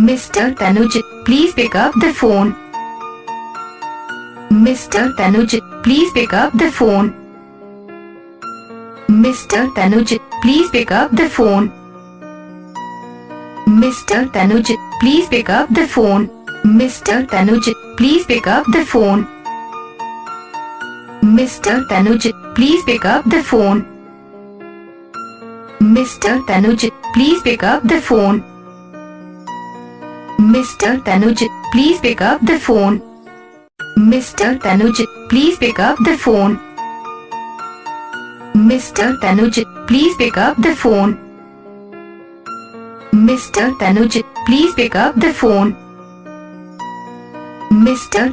Mr. Tanuj, please pick up the phone. Mr. Tanuj, please pick up the phone. Mr. Tanuj, please pick up the phone. Mr. Tanuj, please pick up the phone. Mr. Tanuj, please pick up the phone. Mr. Tanuj, please pick up the phone. Mr. Tanuj, please pick up the phone. Mr. Tanuj, please pick up the phone. Mr. Tanuj, please pick up the phone. Mr. Tanuj, please pick up the phone. Mr. Tanuj, please pick up the phone. Mr.